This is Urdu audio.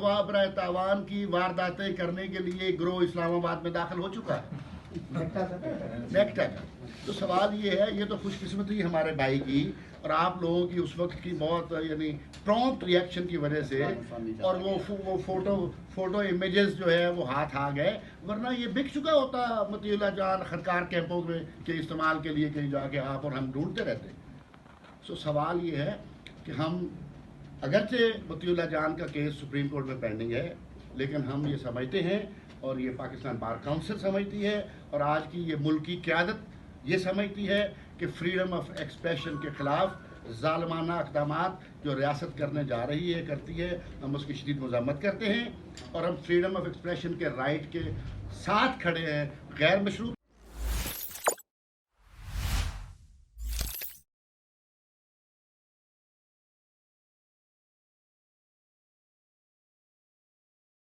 اغوا برائے تاوان کی وارداتیں کرنے کے لیے گروہ اسلام آباد میں داخل ہو چکا ہے نیکٹا کا. تو سوال یہ ہے، یہ تو خوش قسمتی ہمارے بھائی کی اور آپ لوگوں کی اس وقت کی بہت یعنی پرومپٹ ریئیکشن کی وجہ سے، اور وہ فوٹو امیجز جو ہے وہ ہاتھ آ گئے، ورنہ یہ بک چکا ہوتا مطیع اللہ جان خرکار کیمپوں میں کے استعمال کے لیے کہیں جا کے آپ اور ہم ڈھونڈتے رہتے. سو سوال یہ ہے کہ ہم اگرچہ مطیع اللہ جان کا کیس سپریم کورٹ میں پینڈنگ ہے، لیکن ہم یہ سمجھتے ہیں اور یہ پاکستان بار کونسل سمجھتی ہے اور آج کی یہ ملکی قیادت یہ سمجھتی ہے کہ فریڈم آف ایکسپریشن کے خلاف ظالمانہ اقدامات جو ریاست کرنے جا رہی ہے کرتی ہے، ہم اس کی شدید مذمت کرتے ہیں اور ہم فریڈم آف ایکسپریشن کے رائٹ کے ساتھ کھڑے ہیں. غیر مشروط